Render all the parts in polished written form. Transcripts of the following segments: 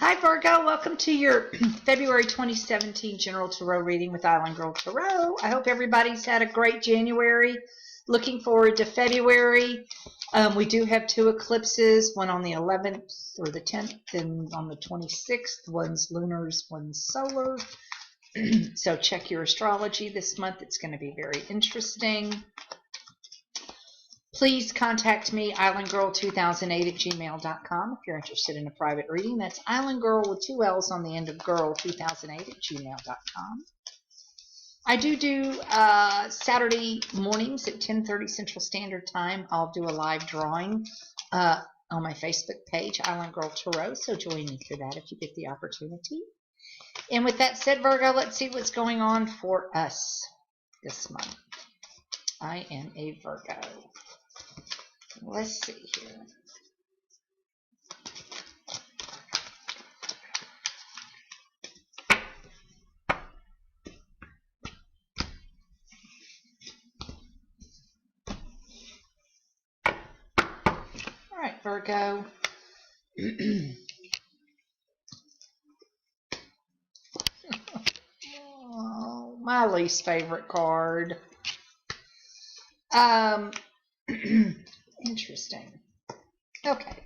Hi Virgo, welcome to your February 2017 General Tarot reading with Islandgirl Tarot. I hope everybody's had a great January. Looking forward to February. We do have two eclipses, one on the 11th or the 10th and on the 26th. One's lunars, one's solar. So check your astrology this month. It's going to be very interesting. Please contact me, islandgirl2008@gmail.com, if you're interested in a private reading. That's islandgirl with two L's on the end of girl2008@gmail.com. I do Saturday mornings at 10:30 Central Standard Time. I'll do a live drawing on my Facebook page, Islandgirl Tarot, so join me for that if you get the opportunity. And with that said, Virgo, let's see what's going on for us this month. I am a Virgo. Let's see here. All right, Virgo. Oh, my least favorite card. Interesting. Okay.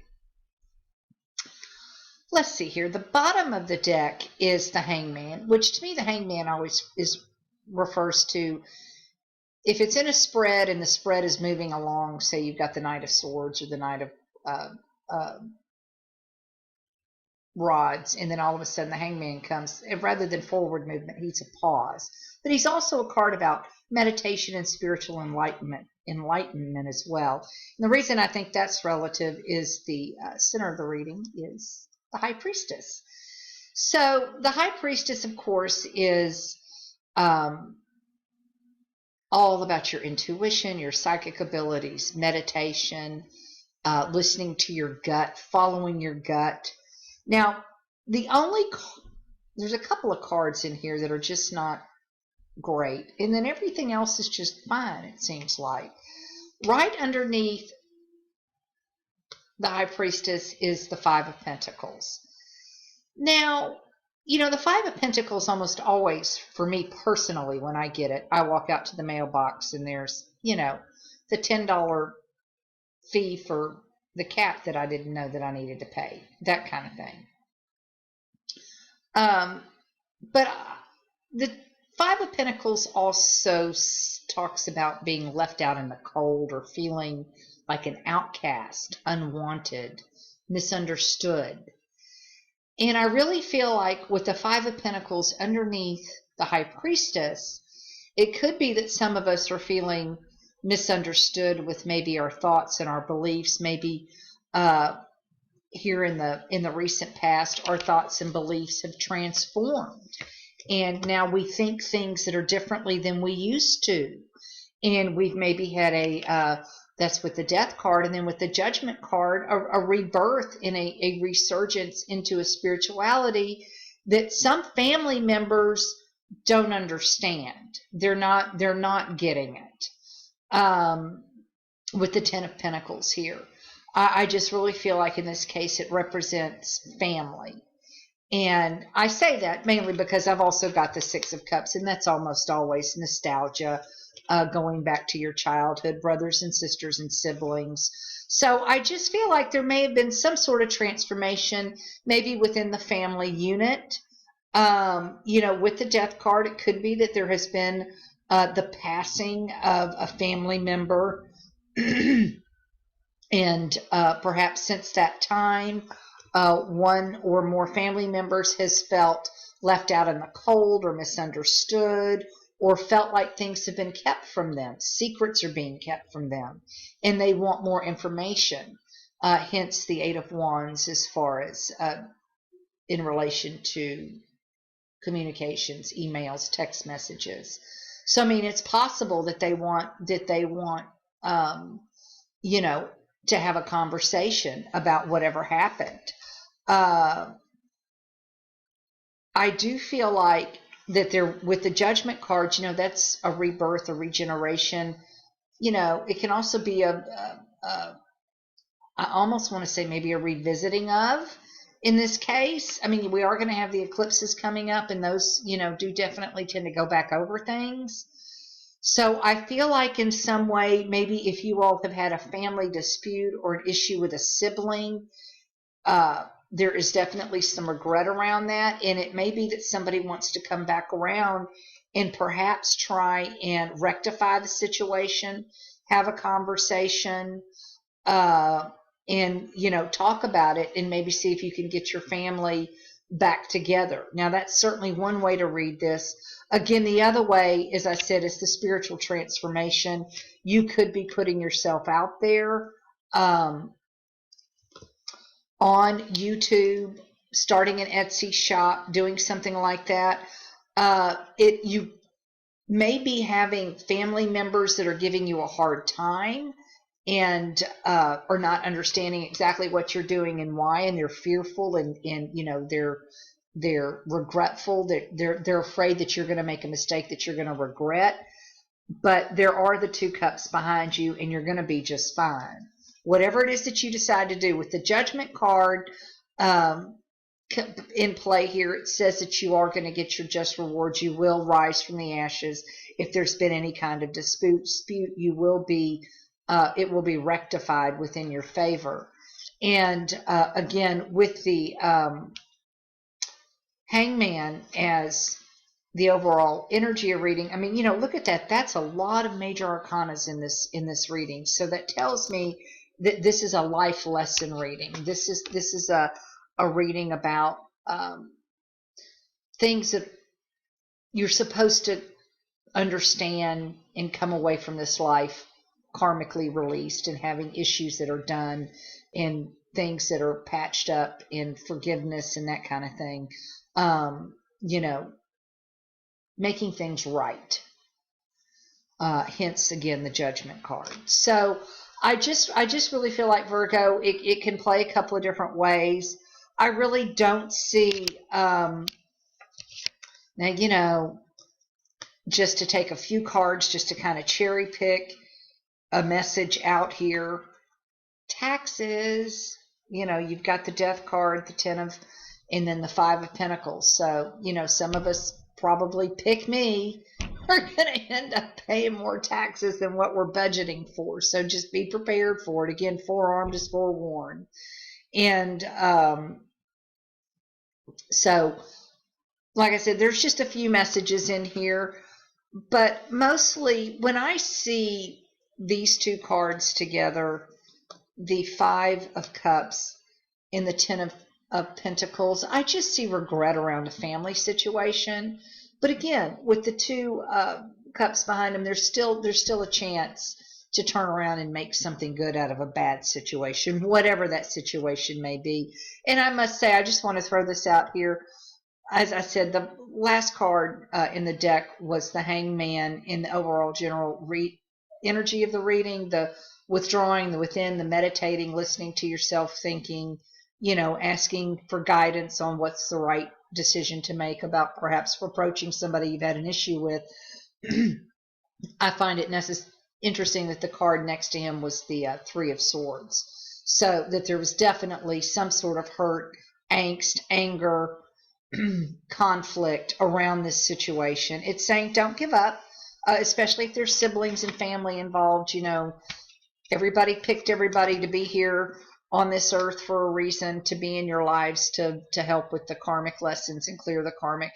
Let's see here. The bottom of the deck is the Hangman, which to me the Hangman always refers to if it's in a spread and the spread is moving along, say you've got the Knight of Swords or the Knight of Rods, and then all of a sudden the Hangman comes, and rather than forward movement, he's a pause. But he's also a card about meditation and spiritual enlightenment as well. And the reason I think that's relative is the center of the reading is the High Priestess. So the High Priestess, of course, is all about your intuition, your psychic abilities, meditation, listening to your gut, following your gut. Now, there's a couple of cards in here that are just not great, and then everything else is just fine, it seems like. Right underneath the High Priestess is the Five of Pentacles. Now, you know, the Five of Pentacles almost always, for me personally, when I get it, I walk out to the mailbox and there's, you know, the $10 fee for the cat that I didn't know that I needed to pay, that kind of thing. But the Five of Pentacles also talks about being left out in the cold or feeling like an outcast, unwanted, misunderstood. And I really feel like with the Five of Pentacles underneath the High Priestess, it could be that some of us are feeling misunderstood with maybe our thoughts and our beliefs. Maybe here in the recent past, our thoughts and beliefs have transformed. And now we think things that are differently than we used to. And we've maybe had that's with the Death card, and then with the Judgment card, a rebirth in a resurgence into a spirituality that some family members don't understand. They're not getting it. With the Ten of Pentacles here. I just really feel like in this case it represents family. And I say that mainly because I've also got the Six of Cups, and that's almost always nostalgia, going back to your childhood, brothers and sisters and siblings. So I just feel like there may have been some sort of transformation, maybe within the family unit. You know, with the Death card, it could be that there has been the passing of a family member. And perhaps since that time, one or more family members has felt left out in the cold or misunderstood, or felt like things have been kept from them. Secrets are being kept from them, and they want more information. Hence the Eight of Wands as far as in relation to communications, emails, text messages. So, I mean, it's possible that they want you know, to have a conversation about whatever happened. I do feel like that with the Judgment cards, you know, that's a rebirth, a regeneration. You know, it can also be I almost want to say maybe a revisiting of, in this case, I mean, we are going to have the eclipses coming up, and those, do definitely tend to go back over things. So I feel like in some way, maybe if you all have had a family dispute or an issue with a sibling, there is definitely some regret around that. And it may be that somebody wants to come back around and perhaps try and rectify the situation, have a conversation, and, talk about it, and maybe see if you can get your family back together. Now, that's certainly one way to read this. Again, the other way, as I said, is the spiritual transformation. You could be putting yourself out there on YouTube, starting an Etsy shop, doing something like that. You may be having family members that are giving you a hard time and are not understanding exactly what you're doing and why, and they're fearful and they're regretful, that they're afraid that you're going to make a mistake that you're going to regret. But there are the 2 cups behind you, and you're going to be just fine. Whatever it is that you decide to do, with the Judgment card in play here, it says that you are going to get your just rewards. You will rise from the ashes. If there's been any kind of dispute, you will be it will be rectified within your favor. And again, with the Hangman as the overall energy of reading, I mean, look at that. That's a lot of major arcanas in this reading. So that tells me that this is a life lesson reading. This is a reading about things that you're supposed to understand and come away from this life karmically released, and having issues that are done and things that are patched up in forgiveness and that kind of thing. Making things right. Hence, again, the Judgment card. So I just really feel like, Virgo, it can play a couple of different ways. I really don't see, now, just to take a few cards, just to kind of cherry pick a message out here. Taxes, you've got the Death card, the 10 of, and then the 5 of Pentacles. So, some of us, probably pick me, are going to end up paying more taxes than what we're budgeting for. So just be prepared for it. Again, forearmed is forewarned. And so, like I said, there's just a few messages in here. But mostly, when I see these 2 cards together, the 5 of Cups and the 10 of Pentacles, I just see regret around a family situation. But again, with the 2 cups behind them, there's still a chance to turn around and make something good out of a bad situation, whatever that situation may be. And I must say, I just want to throw this out here. As I said, the last card in the deck was the Hangman in the overall general energy of the reading, the withdrawing, the within, the meditating, listening to yourself, thinking, asking for guidance on what's the right decision to make about perhaps approaching somebody you've had an issue with. I find it interesting that the card next to him was the 3 of Swords. So that there was definitely some sort of hurt, angst, anger, conflict around this situation. It's saying don't give up, especially if there's siblings and family involved. Everybody picked everybody to be here on this earth for a reason, to be in your lives to help with the karmic lessons and clear the karmic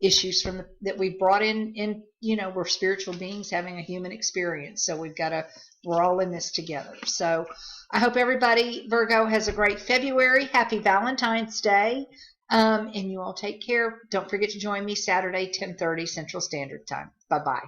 issues that we've brought in. We're spiritual beings having a human experience, so we're all in this together. So I hope everybody, Virgo, has a great February. Happy Valentine's Day. And you all take care. Don't forget to join me Saturday, 10:30 Central Standard Time. Bye-bye.